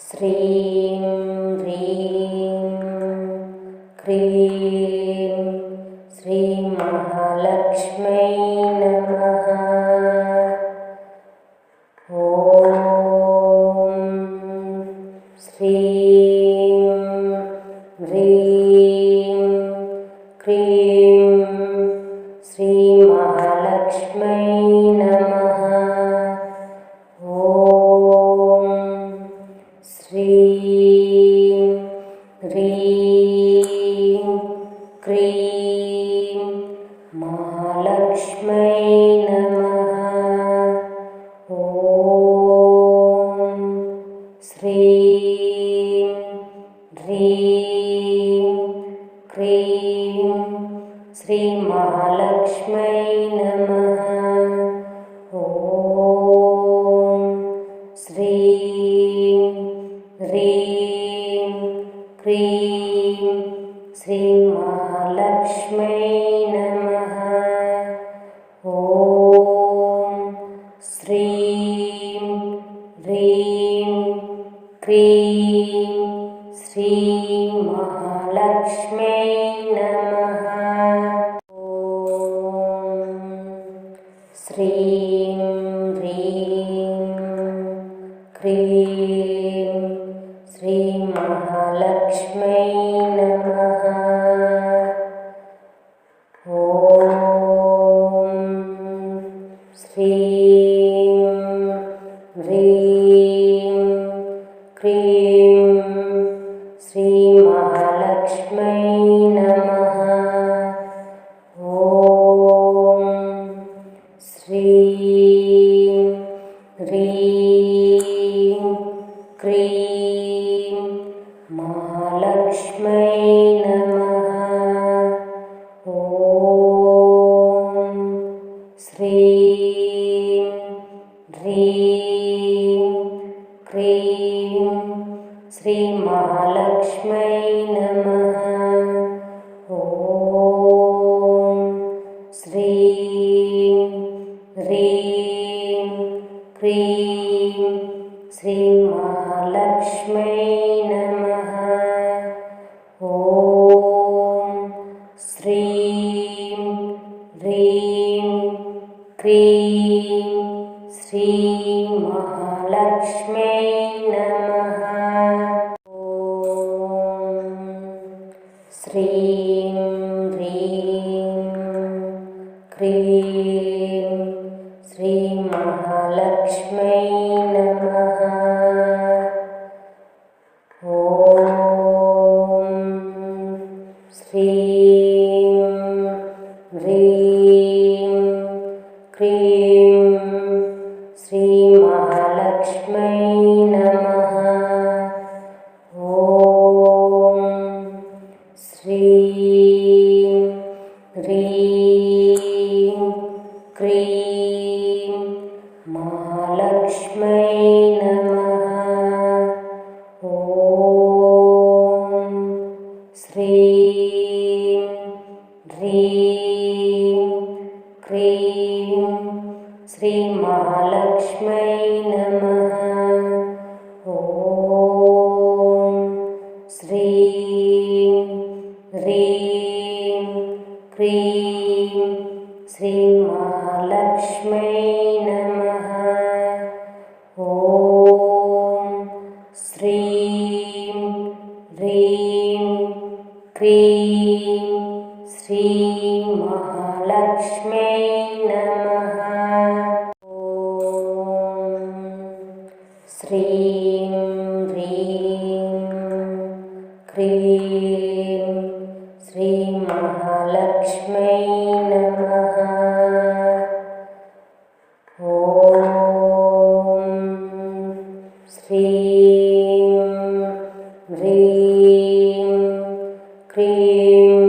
శ్రీం హ్రీం క్రీం శ్రీ మహాలక్ష్మై నమః. ఓం శ్రీం హ్రీం క్రీం శ్రీ మహాలక్ష్మై నమః. ఓం శ్రీం హ్రీం క్రీం మహాలక్ష్మై నమః. ఓం శ్రీం హ్రీం క్రీం శ్రీ మహాలక్ష్మై నమః. ఓం శ్రీం హ్రీం క్రీం శ్రీ మహాలక్ష్మై నమః. ఓం శ్రీం హ్రీం క్రీం శ్రీ మహాలక్ష్మై నమః. ఓం శ్రీం హ్రీం క్రీం శ్రీ మహాలక్ష్మై నమః. ఓం శ్రీం హ్రీం క్రీం శ్రీ మహాలక్ష్మై నమః. ఓం శ్రీం హ్రీం క్రీం మహాలక్ష్మై నమః. ఓం శ్రీం హ్రీం క్రీం శ్రీ మహాలక్ష్మై నమః. ఓం శ్రీం హ్రీం క్రీం శ్రీ మహాలక్ష్మై నమః. ఓం శ్రీం హ్రీం క్రీం శ్రీ మహాలక్ష్మై నమః. ఓం శ్రీం హ్రీం క్రీం శ్రీ మహాలక్ష్మై నమః. ఓం శ్రీం హ్రీం క్రీం శ్రీ మహాలక్ష్మై నమః. ఓం శ్రీం హ్రీం క్రీం మహాలక్ష్మై నమః. ఓం శ్రీం హ్రీం క్రీం శ్రీ మహాలక్ష్మై నమః. ఓం శ్రీం హ్రీం క్రీం శ్రీ మహాలక్ష్మై నమః. ఓం శ్రీం హ్రీం క్రీం శ్రీ మహాలక్ష్మై నమః. ఓం శ్రీం హ్రీం క్రీం శ్రీ మహాలక్ష్మై నమః. ఓం శ్రీం హ్రీం క్రీం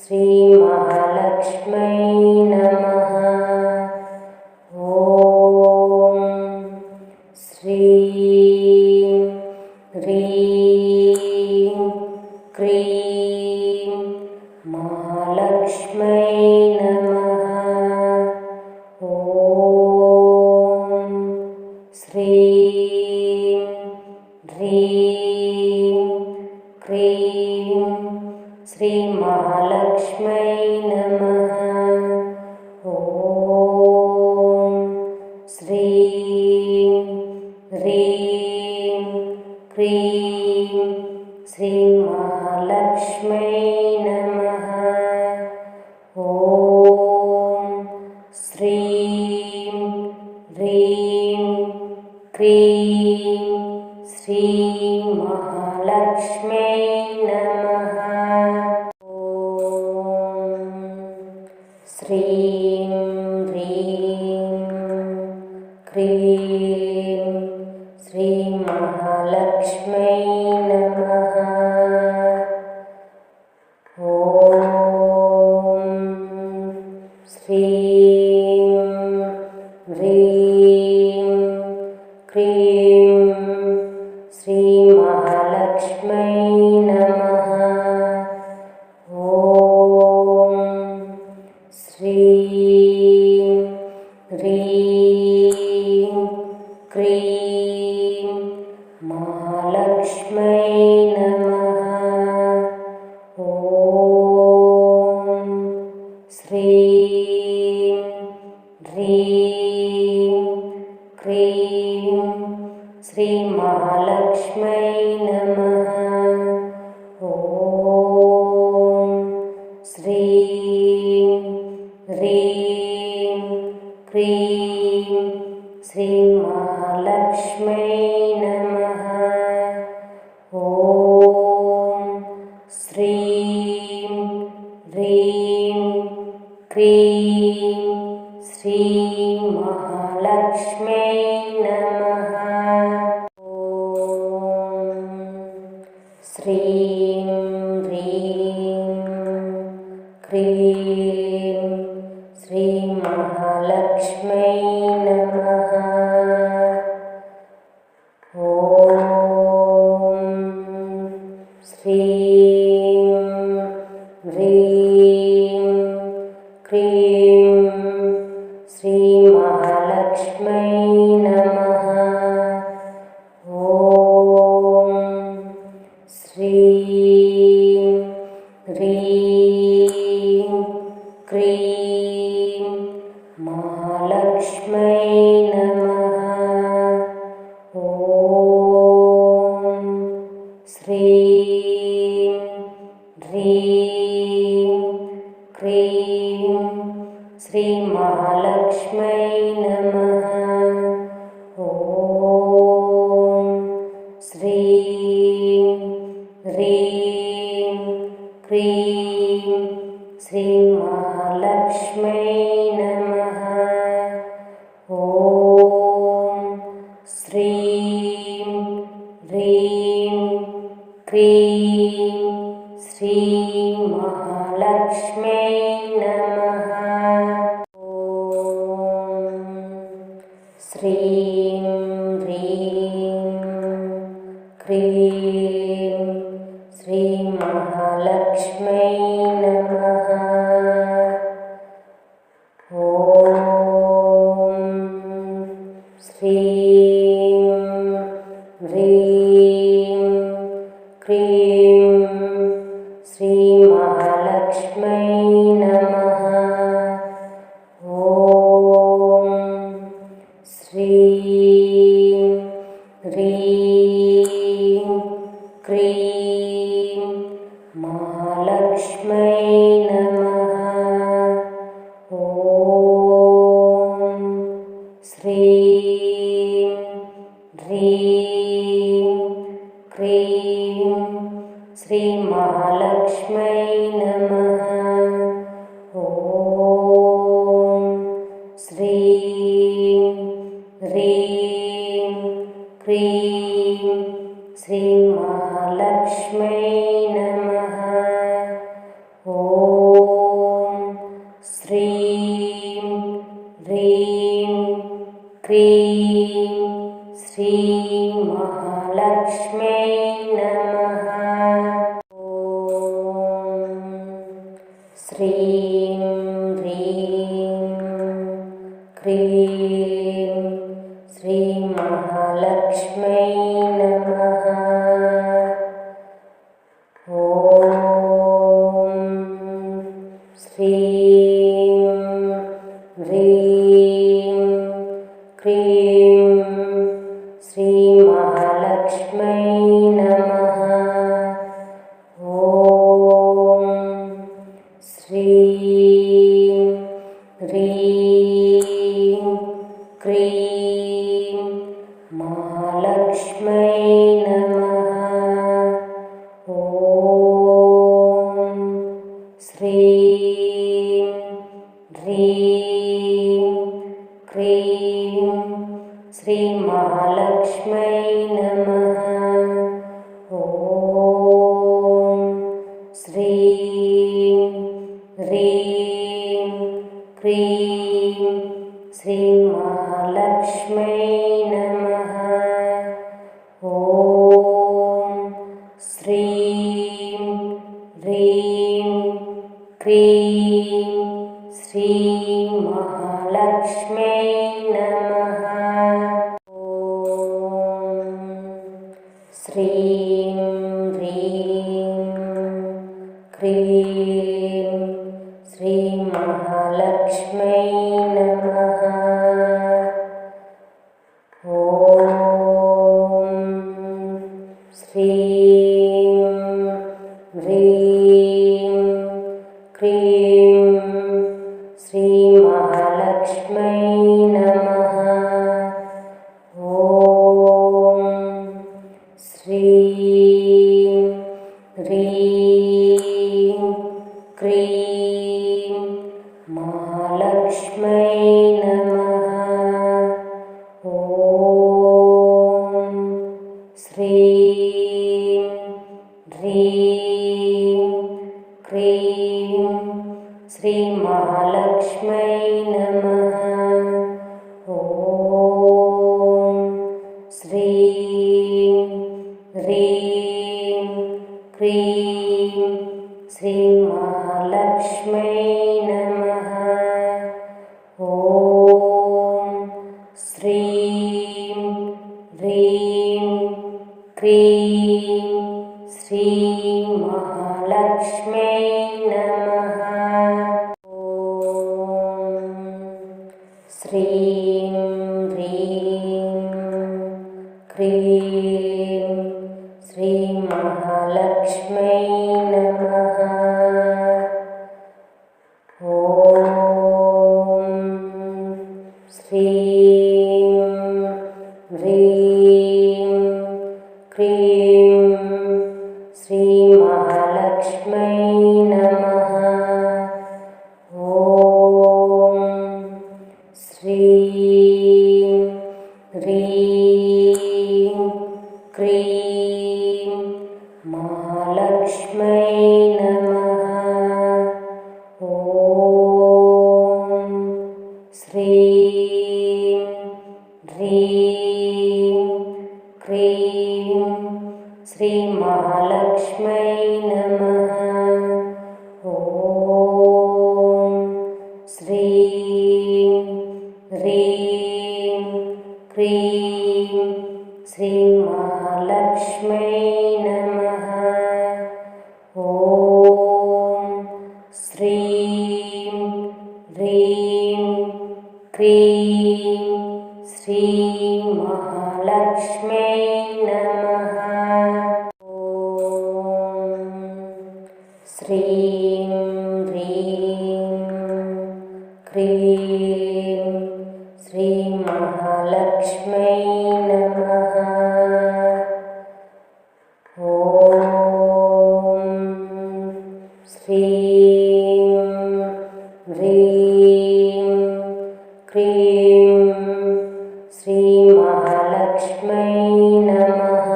శ్రీ మహాలక్ష్మై నమః. ఓం శ్రీం హ్రీం క్రీం మహాలక్ష్మై నమః. ఓం శ్రీం హ్రీం క్రీం శ్రీ మహాలక్ష్మై నమః. ఓం శ్రీం హ్రీం క్రీం శ్రీ మహాలక్ష్మై నమః. ఓం శ్రీం హ్రీం క్రీం శ్రీ మహాలక్ష్మై నమః. ఓం శ్రీం హ్రీం క్రీం శ్రీ మహాలక్ష్మై నమః. ఓం శ్రీం హ్రీం క్రీం శ్రీ మహాలక్ష్మై నమః. ఓం శ్రీం హ్రీం క్రీం మహాలక్ష్మై నమః. ఓం శ్రీం హ్రీం క్రీం శ్రీ మహాలక్ష్మై నమః. ఓం శ్రీం హ్రీం క్రీం శ్రీ మహాలక్ష్మై నమః. ఓం శ్రీం హ్రీం క్రీం శ్రీ మహాలక్ష్మై నమః. ఓం శ్రీం హ్రీం క్రీం శ్రీ మహాలక్ష్మై నమః. ఓం శ్రీం హ్రీం క్రీం శ్రీ మహాలక్ష్మై నమః. ఓం శ్రీం హ్రీం క్రీం మహాలక్ష్మై నమః. ఓం శ్రీం హ్రీం క్రీం శ్రీ మహాలక్ష్మై నమః. ఓం శ్రీం హ్రీం క్రీం శ్రీ మహాలక్ష్మై నమః. ఓం శ్రీం హ్రీం క్రీం శ్రీ మహాలక్ష్మై నమః. ఓం శ్రీం హ్రీం క్రీం శ్రీ మహాలక్ష్మై నమః. ఓం శ్రీం హ్రీం క్రీం శ్రీ మహాలక్ష్మై నమః. ఓం శ్రీం హ్రీం క్రీం మహాలక్ష్మై నమః. ఓం శ్రీం హ్రీం క్రీం శ్రీ మహాలక్ష్మై నమః. ఓం శ్రీం హ్రీం క్రీం శ్రీ మహాలక్ష్మై నమః. ఓం శ్రీం హ్రీం క్రీం శ్రీ మహాలక్ష్మై నమః. ఓం శ్రీం హ్రీం క్రీం శ్రీ మహాలక్ష్మై నమః. హ్రీం శ్రీ మహాలక్ష్మై నమః. ఓం శ్రీం హ్రీం క్రీం మహాలక్ష్మై నమః. ఓం శ్రీం హ్రీం క్రీం శ్రీ మహాలక్ష్మై నమః. ఓం శ్రీం హ్రీం క్రీం శ్రీ మహాలక్ష్మై నమః. ఓం శ్రీం హ్రీం క్రీం శ్రీ మహాలక్ష్మై నమః. ఓం శ్రీం హ్రీం క్రీం శ్రీ మహాలక్ష్మై నమః. ఓం శ్రీం హ్రీం క్రీం శ్రీ మహాలక్ష్మై నమః. ఓం శ్రీం హ్రీం క్రీం మహాలక్ష్మై నమః. ఓం శ్రీం హ్రీం క్రీం శ్రీ మహాలక్ష్మై నమః. ఓం శ్రీం హ్రీం క్రీం శ్రీ మహాలక్ష్మై నమః. ఓం శ్రీం హ్రీం క్రీం శ్రీ మహాలక్ష్మై నమః. ఓం శ్రీం హ్రీం క్రీం శ్రీ మహాలక్ష్మై నమః. ఓం శ్రీం హ్రీం క్రీం శ్రీ మహాలక్ష్మై నమః. ఓం శ్రీం హ్రీం క్రీం మహాలక్ష్మై నమః. ఓం శ్రీం హ్రీం క్రీం శ్రీ మహాలక్ష్మై నమః. ఓం శ్రీం హ్రీం క్రీం శ్రీ మహాలక్ష్మై నమః. ఓం శ్రీం హ్రీం క్రీం శ్రీ మహాలక్ష్మై నమః. ఓం శ్రీం హ్రీం క్రీం శ్రీ మహాలక్ష్మై నమః. ఓం శ్రీం హ్రీం క్రీం శ్రీ మహాలక్ష్మై నమః.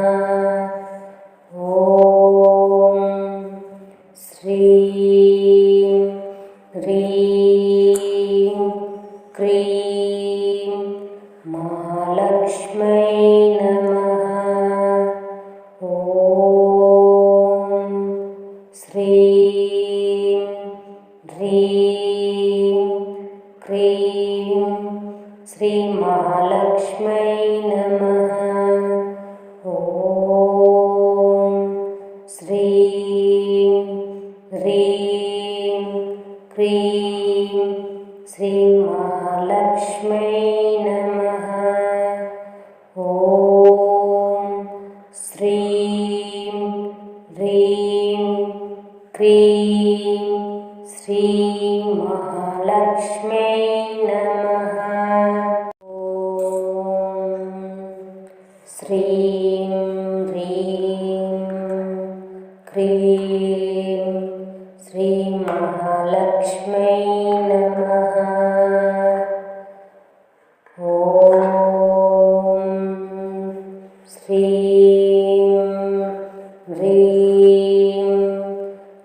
ఓం శ్రీం హ్రీం క్రీం మహాలక్ష్మై నమః. ఓం శ్రీం హ్రీం క్రీం శ్రీ మహాలక్ష్మై నమః. ఓం శ్రీం హ్రీం క్రీం శ్రీ మహాలక్ష్మై నమః. శ్రీం హ్రీం క్రీం శ్రీ మహాలక్ష్మై నమః. ఓం శ్రీం హ్రీం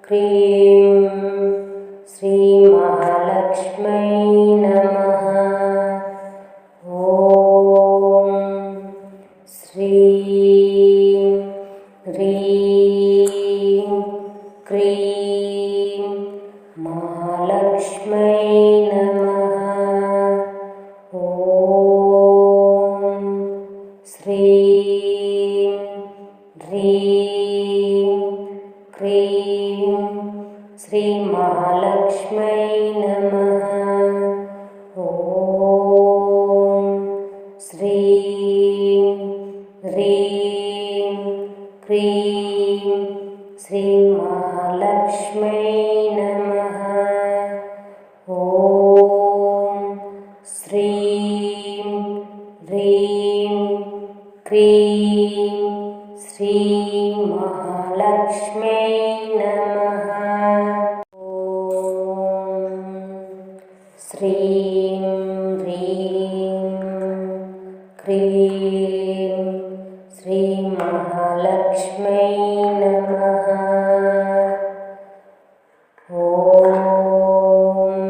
క్రీం శ్రీ మహాలక్ష్మై నమః. ఓం శ్రీం హ్రీం క్రీం మహాలక్ష్మై నమః. ఓం శ్రీం హ్రీం క్రీం శ్రీ మహాలక్ష్మై నమః. ఓం శ్రీం హ్రీం క్రీం శ్రీ మహాలక్ష్మై నమః. ఓం శ్రీం హ్రీం క్రీం శ్రీ మహాలక్ష్మై నమః. ఓం శ్రీం హ్రీం క్రీం శ్రీ మహాలక్ష్మై నమః. ఓం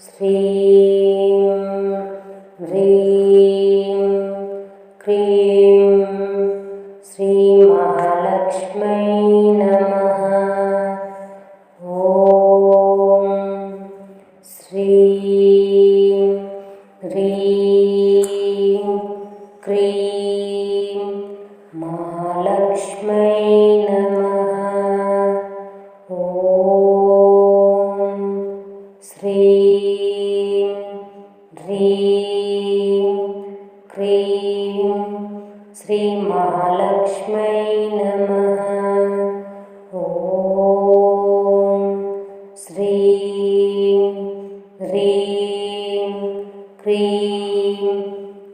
శ్రీం హ్రీం క్రీం శ్రీ మహాలక్ష్మై నమః. ఓం శ్రీం హ్రీం క్రీం మహాలక్ష్మై నమః. ఓం శ్రీం హ్రీం క్రీం శ్రీ మహాలక్ష్మై నమః. ఓం శ్రీం హ్రీం క్రీం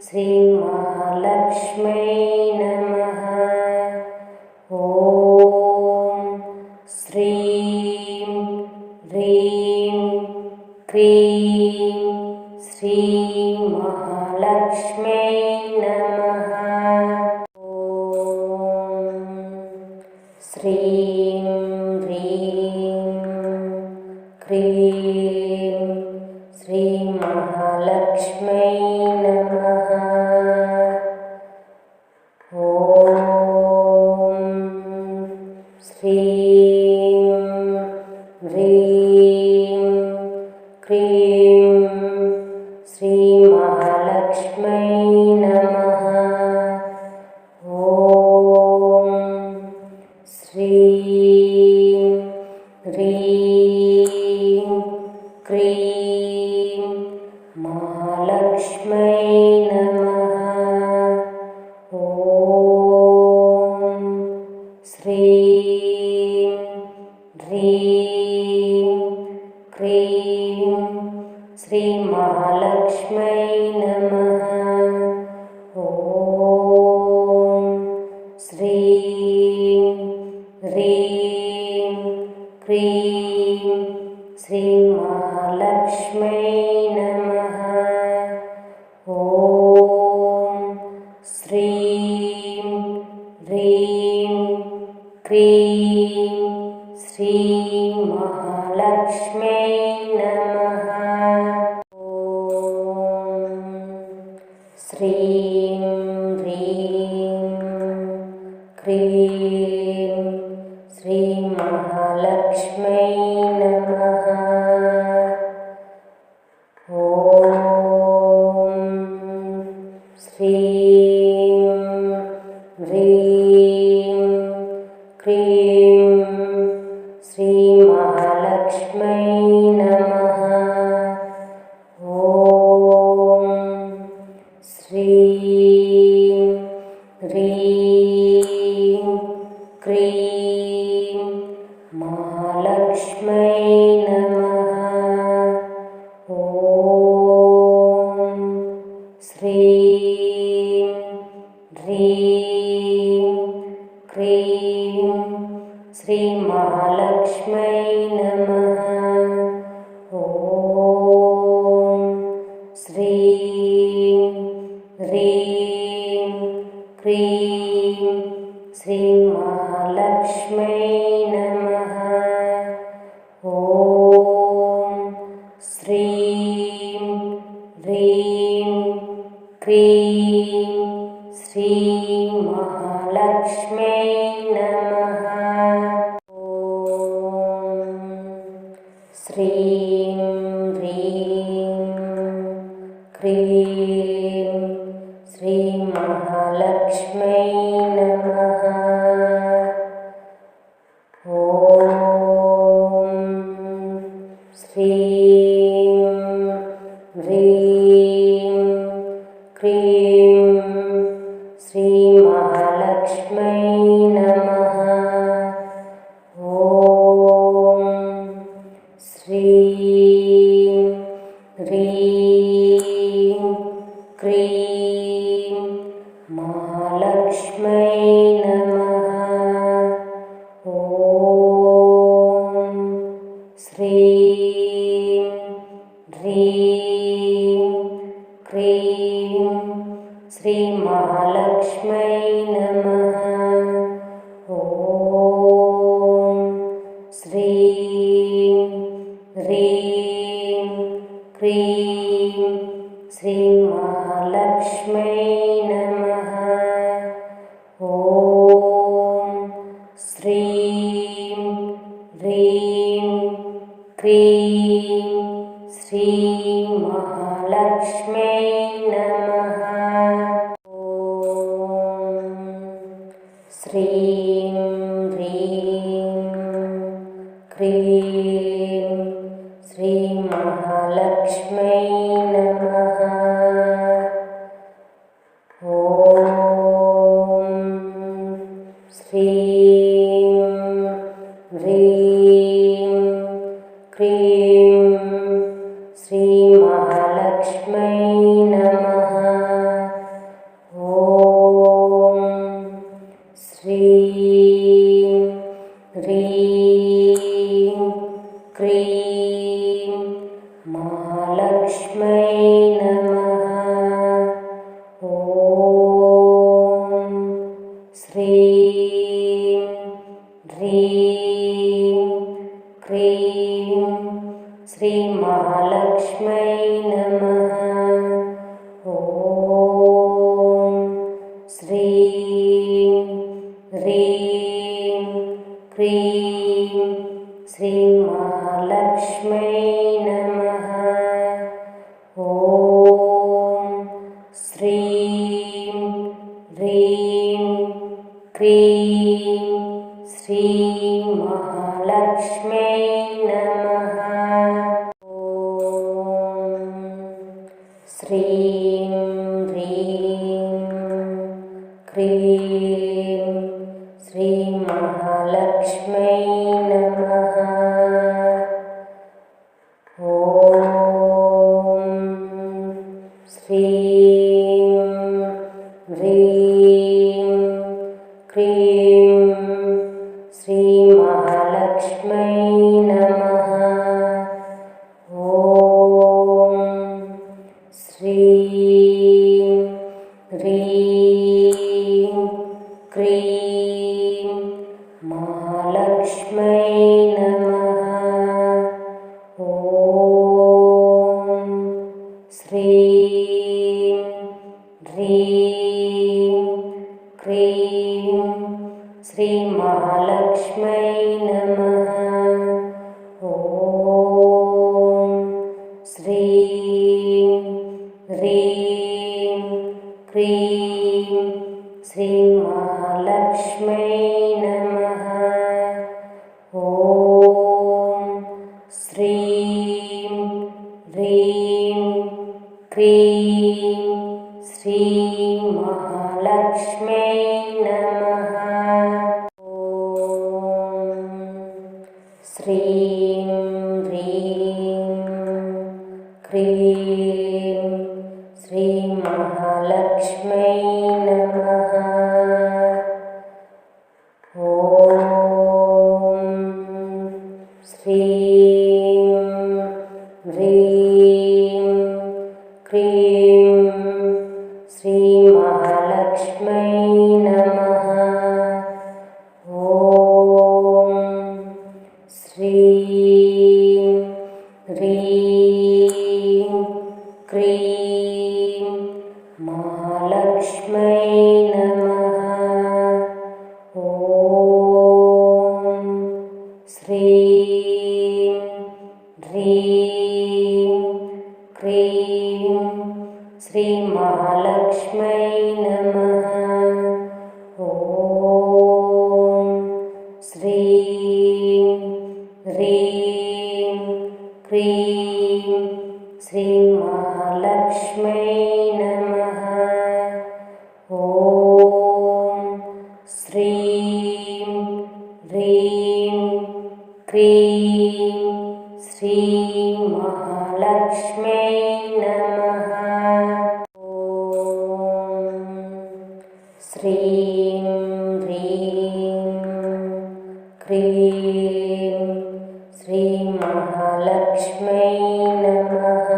శ్రీ మహాలక్ష్మై నమః. ఓం శ్రీం హ్రీం క్రీం శ్రీ మహాలక్ష్మై నమః. ఓం శ్రీం హ్రీం క్రీం శ్రీ మహాలక్ష్మై నమః. ఓం శ్రీం హ్రీం క్రీం శ్రీ మహాలక్ష్మై నమః. ఓం శ్రీం హ్రీం క్రీం మహాలక్ష్మై నమః. ఓం శ్రీం హ్రీం క్రీం శ్రీ మహాలక్ష్మై నమః. ఓం శ్రీం హ్రీం క్రీం శ్రీ మహాలక్ష్మై నమః. ఓం శ్రీం హ్రీం క్రీం శ్రీ మహాలక్ష్మై నమః. ఓం శ్రీం హ్రీం క్రీం శ్రీ మహాలక్ష్మై నమః. ఓం శ్రీం హ్రీం క్రీం శ్రీ మహాలక్ష్మై నమః. ఓం శ్రీం హ్రీం క్రీం మహాలక్ష్మై నమః. ఓం శ్రీం హ్రీం క్రీం శ్రీ మహాలక్ష్మై నమః. ఓం శ్రీం హ్రీం క్రీం శ్రీ మహాలక్ష్మై నమః. ఓం శ్రీం హ్రీం క్రీం శ్రీ మహాలక్ష్మై నమః. ఓం శ్రీం హ్రీం క్రీం శ్రీ మహాలక్ష్మై నమః. ఓం శ్రీం హ్రీం క్రీం శ్రీ మహాలక్ష్మై నమః. ఓం శ్రీం హ్రీం క్రీం మహాలక్ష్మై నమః. ఓం శ్రీం హ్రీం క్రీం శ్రీ మహాలక్ష్మై నమః. ఓం శ్రీం హ్రీం క్రీం శ్రీ మహాలక్ష్మై నమః. ఓం శ్రీం హ్రీం క్రీం శ్రీ మహాలక్ష్మై నమః. ఓం శ్రీం హ్రీం క్రీం శ్రీ మహాలక్ష్మై నమః. ఓం శ్రీం హ్రీం క్రీం శ్రీ మహాలక్ష్మై నమః. ఓం శ్రీం హ్రీం క్రీం మహాలక్ష్మై నమః. ఓం శ్రీం హ్రీం క్రీం శ్రీ మహాలక్ష్మై నమః. ఓం శ్రీం హ్రీం క్రీం శ్రీ మహాలక్ష్మై నమః. ఓం శ్రీం హ్రీం క్రీం శ్రీ మహాలక్ష్మై నమః. ఓం శ్రీం హ్రీం క్రీం శ్రీ మహాలక్ష్మై నమః. ఓం శ్రీం హ్రీం క్రీం శ్రీ మహాలక్ష్మై నమః. ఓం శ్రీం హ్రీం క్రీం మహాలక్ష్మై నమః. ఓం శ్రీం హ్రీం క్రీం శ్రీ మహాలక్ష్మై నమః. ఓం శ్రీం హ్రీం క్రీం శ్రీ మహాలక్ష్మై నమః. ఓం శ్రీం హ్రీం క్రీం శ్రీ మహాలక్ష్మై నమః. ఓం శ్రీం హ్రీం క్రీం శ్రీ మహాలక్ష్మై నమః. महालक्ष्म्यै नमः। ॐ श्रीं ह्रीं क्रीं महालक्ष्म्यै नमः। ॐ श्रीं ह्रीं क्रीं श्रीमहालक्ष्म्यै नमः। ॐ श्रीं ह्रीं क्रीं श्रीमहालक्ष्म्यै नमः। ॐ श्रीं ह्रीं क्रीं श्रीमहालक्ष्म्यै नमः। श्रीं ह्रीं क्रीं श्रीमहालक्ष्म्यै नमः।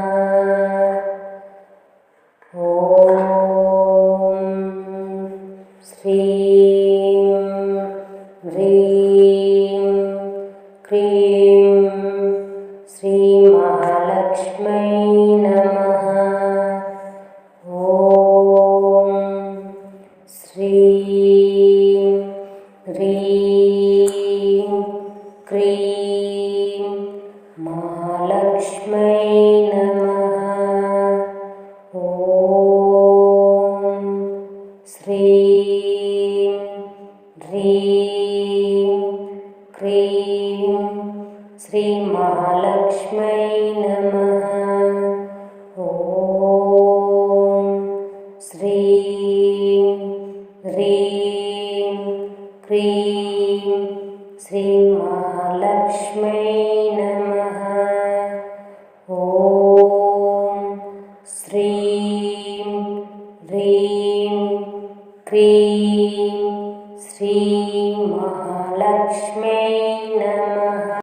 ॐ श्रीं ह्रीं क्रीं श्रीमहालक्ष्म्यै नमः। ॐ श्रीं ह्रीं क्रीं महालक्ष्म्यै नमः। ॐ श्रीं ह्रीं क्रीं श्रीमहालक्ष्म्यै नमः। ॐ श्रीं ह्रीं क्रीं श्रीमहालक्ष्म्यै नमः। ॐ श्रीं ह्रीं क्रीं श्रीमहालक्ष्म्यै नमः।